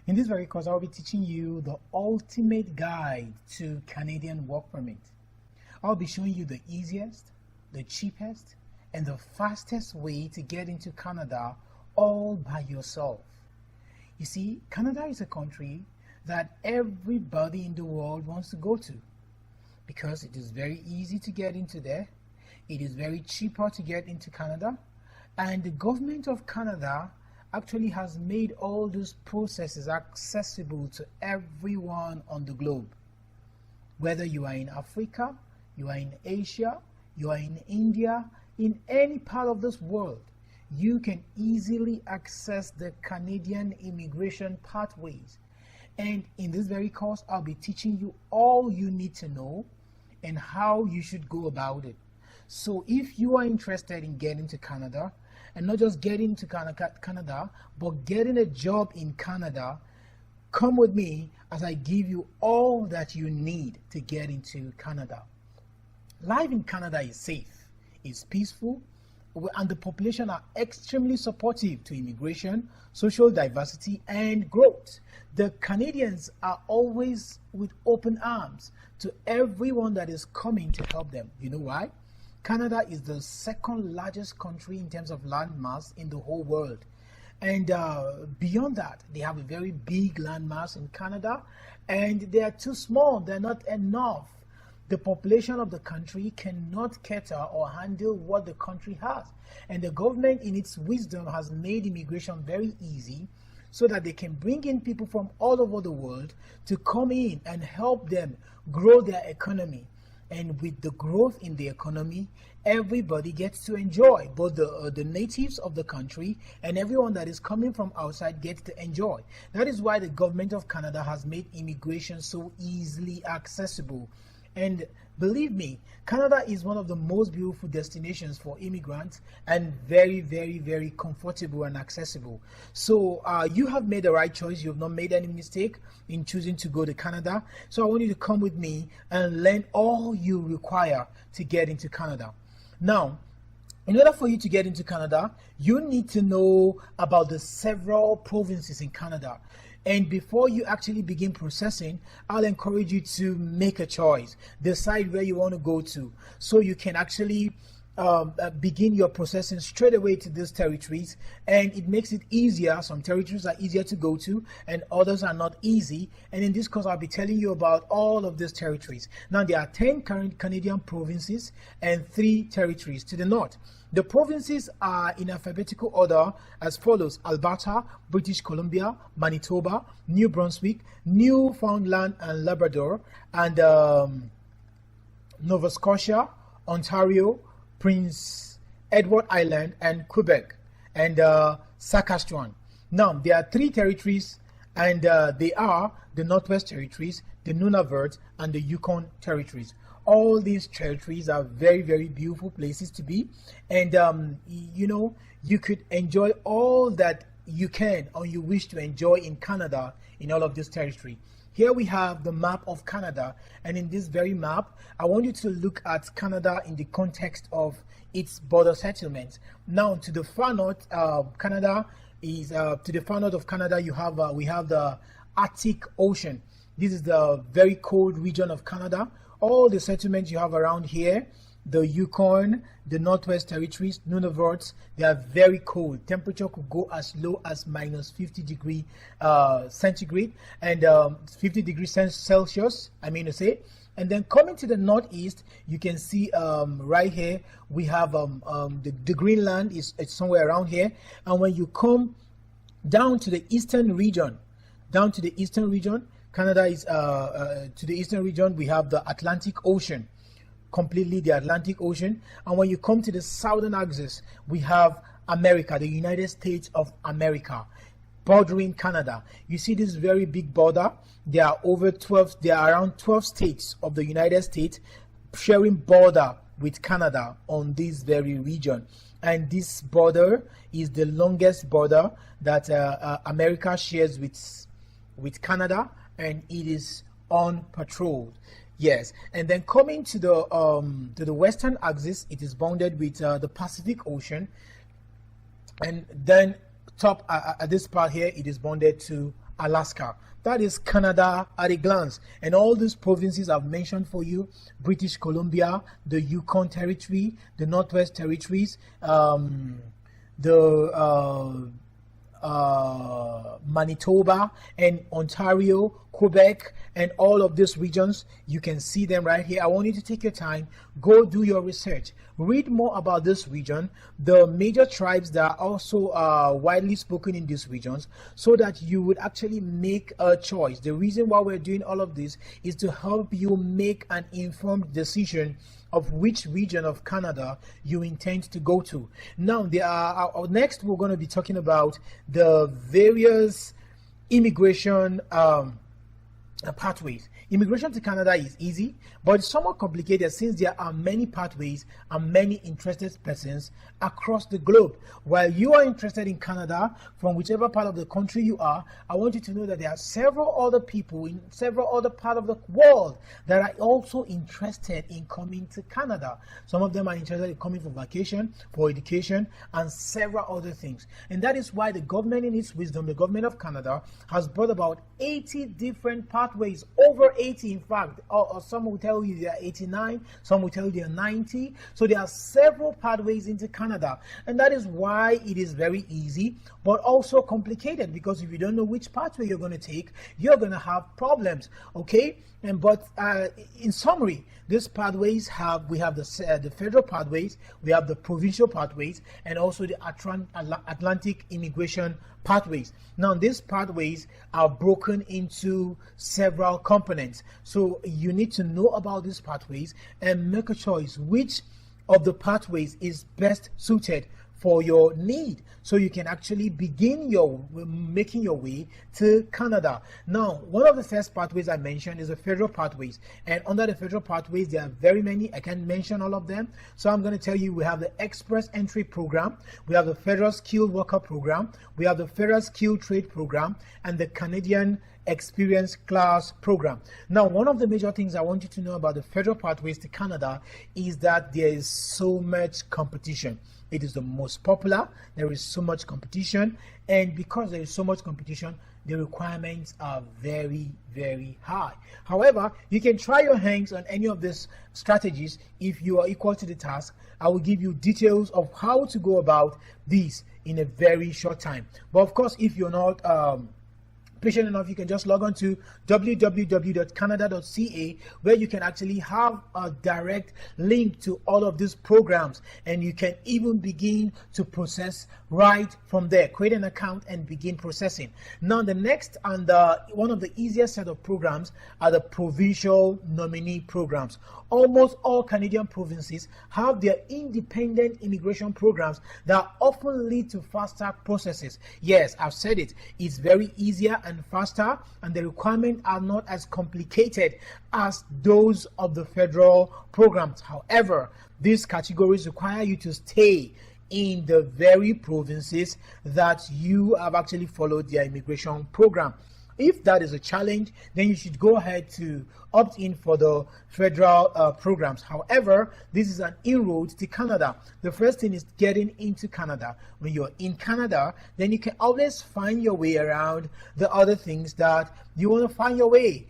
In this very course, I'll be teaching you the ultimate guide to Canadian work permit. I'll be showing you the easiest, the cheapest, and the fastest way to get into Canada all by yourself. You see, Canada is a country that everybody in the world wants to go to because it is very easy to get into there. It is very cheaper to get into Canada, and the government of Canada actually has made all those processes accessible to everyone on the globe. Whether you are in Africa, you are in Asia, you are in India, in any part of this world, you can easily access the Canadian immigration pathways. And in this very course, I'll be teaching you all you need to know and how you should go about it. So if you are interested in getting to Canada, and not just getting to Canada, but getting a job in Canada, come with me as I give you all that you need to get into Canada. Life in Canada is safe, is peaceful, and the population are extremely supportive to immigration, social diversity, and growth. The Canadians are always with open arms to everyone that is coming to help them. You know why? Canada is the second largest country in terms of land mass in the whole world. And beyond that, they have a very big land mass in Canada, and they are too small. They're not enough. The population of the country cannot cater or handle what the country has. And the government, in its wisdom, has made immigration very easy so that they can bring in people from all over the world to come in and help them grow their economy. And with the growth in the economy, everybody gets to enjoy. Both the natives of the country and everyone that is coming from outside gets to enjoy. That is why the government of Canada has made immigration so easily accessible. And believe me, Canada is one of the most beautiful destinations for immigrants, and very, very, very comfortable and accessible. So you have made the right choice. You have not made any mistake in choosing to go to Canada. So I want you to come with me and learn all you require to get into Canada. Now, in order for you to get into Canada, you need to know about the several provinces in Canada. And before you actually begin processing, I'll encourage you to make a choice. Decide where you want to go to, so you can actually begin your processing straight away to these territories. And it makes it easier. Some territories are easier to go to, and others are not easy. And in this course, I'll be telling you about all of these territories. Now, there are 10 current Canadian provinces and 3 territories to the north. The provinces are in alphabetical order as follows: Alberta, British Columbia, Manitoba, New Brunswick, Newfoundland and Labrador, and Nova Scotia, Ontario, Prince Edward Island, and Quebec, and Saskatchewan. Now, there are 3 territories, and they are the Northwest Territories, the Nunavut, and the Yukon Territories. All these territories are very, very beautiful places to be, and you know, you could enjoy all that you can or you wish to enjoy in Canada in all of this territory. Here we have the map of Canada, and in this very map, I want you to look at Canada in the context of its border settlements. Now, to the far north, Canada is to the far north of Canada. We have the Arctic Ocean. This is the very cold region of Canada. All the settlements you have around here, the Yukon, the Northwest Territories, Nunavut, they are very cold. Temperature could go as low as minus 50 degree centigrade and 50 degrees Celsius, I mean to say. And then coming to the northeast, you can see right here, we have the Greenland is somewhere around here. And when you come down to the eastern region, Canada is to the eastern region, we have the Atlantic Ocean, completely the Atlantic Ocean. And when you come to the southern axis, we have America, the United States of America, bordering Canada. You see this very big border. There are around 12 states of the United States sharing border with Canada on this very region. And this border is the longest border that America shares with Canada, and it is unpatrolled. Yes, and then coming to the western axis, it is bounded with the Pacific Ocean, and then top at this part here, it is bonded to Alaska. That is Canada at a glance. And all these provinces I've mentioned for you: British Columbia, the Yukon Territory, the Northwest Territories, Manitoba and Ontario, Quebec, and all of these regions. You can see them right here. I want you to take your time, go do your research, read more about this region, the major tribes that are also widely spoken in these regions, so that you would actually make a choice. The reason why we're doing all of this is to help you make an informed decision of which region of Canada you intend to go to. Now, next we're going to be talking about the various immigration pathways. Immigration to Canada is easy, but it's somewhat complicated since there are many pathways and many interested persons across the globe. While you are interested in Canada, from whichever part of the country you are, I want you to know that there are several other people in several other parts of the world that are also interested in coming to Canada. Some of them are interested in coming for vacation, for education, and several other things. And that is why the government, in its wisdom, the government of Canada, has brought about 80 different pathways, over 80 in fact, or some will tell you they are 89, some will tell you they are 90. So there are several pathways into Canada, and that is why it is very easy but also complicated, because if you don't know which pathway you're going to take, you're going to have problems. Okay, but in summary, these pathways we have the federal pathways, we have the provincial pathways, and also the Atlantic immigration pathways. Now, these pathways are broken into several components, so you need to know about these pathways and make a choice which of the pathways is best suited for your need, so you can actually begin making your way to Canada. Now, one of the first pathways I mentioned is the federal pathways, and under the federal pathways there are very many. I can't mention all of them, so I'm going to tell you we have the Express Entry Program, we have the Federal Skilled Worker Program, we have the Federal Skilled Trade Program, and the Canadian Experience Class Program. Now, one of the major things I want you to know about the federal pathways to Canada is that there is so much competition. It is the most popular. There is so much competition, and because there is so much competition, the requirements are very, very high. However, you can try your hands on any of these strategies if you are equal to the task. I will give you details of how to go about these in a very short time. But of course, if you're not patient enough, you can just log on to www.canada.ca, where you can actually have a direct link to all of these programs, and you can even begin to process right from there. Create an account and begin processing. Now, the next and one of the easiest set of programs are the Provincial Nominee programs. Almost all Canadian provinces have their independent immigration programs that often lead to faster processes. Yes, I've said it. It's very easier and faster, and the requirements are not as complicated as those of the federal programs. However, these categories require you to stay in the very provinces that you have actually followed their immigration program. If that is a challenge, then you should go ahead to opt in for the federal programs. However, this is an inroad to Canada. The first thing is getting into Canada. When you're in Canada, then you can always find your way around the other things that you want to find your way,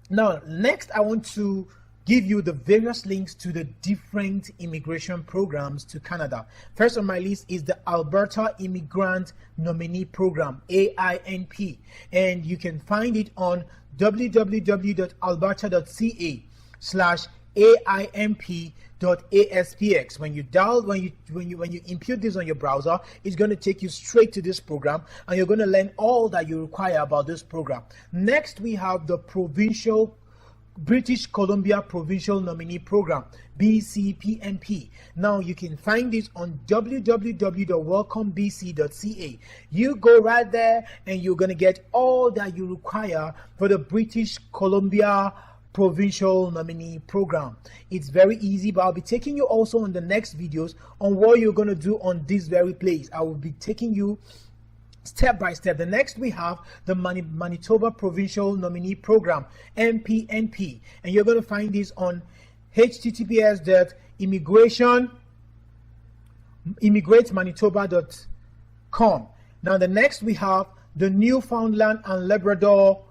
Now, next, I want to give you the various links to the different immigration programs to Canada. First on my list is the Alberta Immigrant Nominee Program, AINP, and you can find it on www.alberta.ca/AIMP.ASPX. When you impute this on your browser, it's going to take you straight to this program, and you're going to learn all that you require about this program. Next, we have the British Columbia Provincial Nominee Program, BCPNP. Now, you can find this on www.welcomebc.ca. You go right there and you're going to get all that you require for the British Columbia Provincial Nominee Program. It's very easy, but I'll be taking you also on the next videos on what you're going to do on this very place. I will be taking you step by step. The next we have the Manitoba Provincial Nominee Program, MPNP, and you're going to find this on https://immigratemanitoba.ca. www.nlpnp.com. Now, the next we have the Newfoundland and Labrador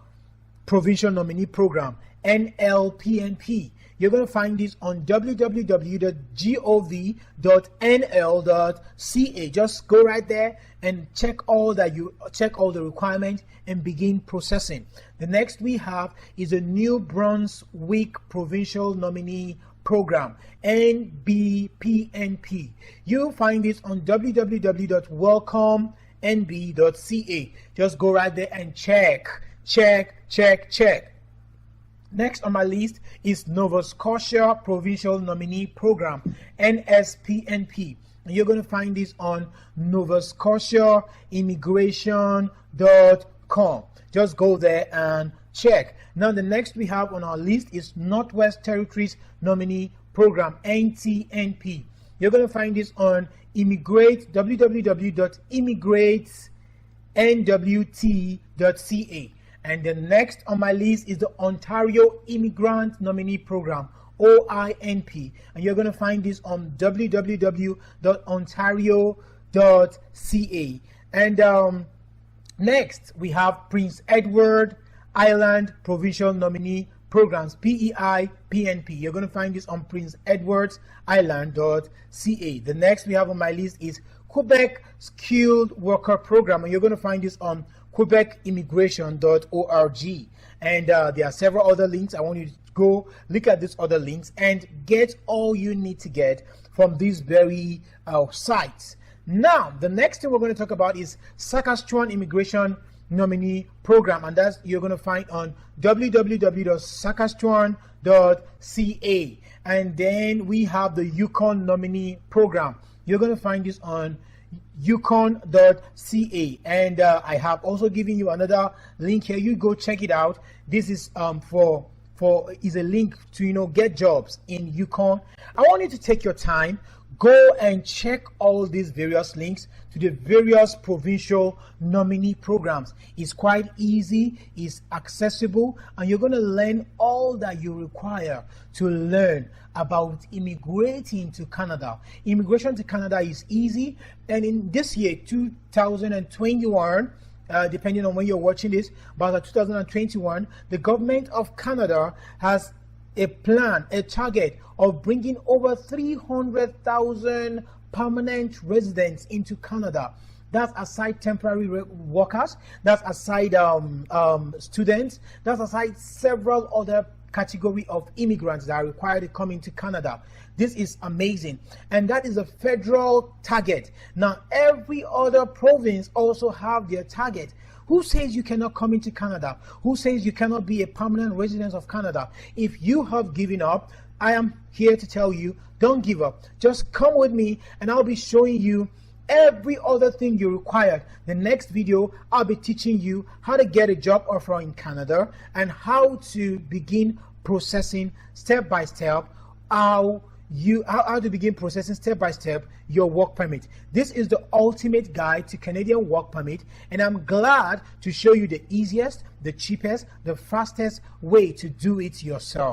Provincial Nominee Program, NLPNP. You're going to find this on www.gov.nl.ca. Just go right there and check all the requirements and begin processing. The next we have is a New Brunswick Provincial Nominee Program, NBPNP. You'll find this on www.welcomenb.ca. Just go right there and check. Next on my list is Nova Scotia Provincial Nominee Program, NSPNP. And you're going to find this on novascotiaimmigration.com. Just go there and check. Now, the next we have on our list is Northwest Territories Nominee Program, NTNP. You're going to find this on www.immigratenwt.ca. And the next on my list is the Ontario Immigrant Nominee Program, OINP. And you're going to find this on www.ontario.ca. And next, we have Prince Edward Island Provincial Nominee Programs, PEI-PNP. You're going to find this on princeedwardsisland.ca. The next we have on my list is Quebec Skilled Worker Program. And you're going to find this on quebekimmigration.org. And there are several other links. I want you to go look at these other links and get all you need to get from these very sites. Now, the next thing we're going to talk about is Saskatchewan Immigration Nominee Program, and that's you're going to find on www.saskatchewan.ca. And then we have the Yukon Nominee Program. You're going to find this on yukon.ca, and I have also given you another link here. You go check it out. This is is a link to get jobs in Yukon. I want you to take your time, go and check all these various links to the various provincial nominee programs. It's quite easy, it's accessible, and you're going to learn all that you require to learn about immigrating to Canada. Immigration to Canada is easy, and in this year, 2021, depending on when you're watching this, but 2021, the government of Canada has a plan, a target of bringing over 300,000 permanent residents into Canada. That's aside temporary workers, that's aside students, that's aside several other category of immigrants that are required to come into Canada. This is amazing, and that is a federal target. Now, every other province also have their target. Who says you cannot come into Canada? Who says you cannot be a permanent resident of Canada? If you have given up, I am here to tell you, don't give up. Just come with me and I'll be showing you every other thing you require. The next video, I'll be teaching you how to get a job offer in Canada and how to begin processing step by step how to begin processing step by step your work permit. This is the ultimate guide to Canadian work permit, and I'm glad to show you the easiest, the cheapest, the fastest way to do it yourself.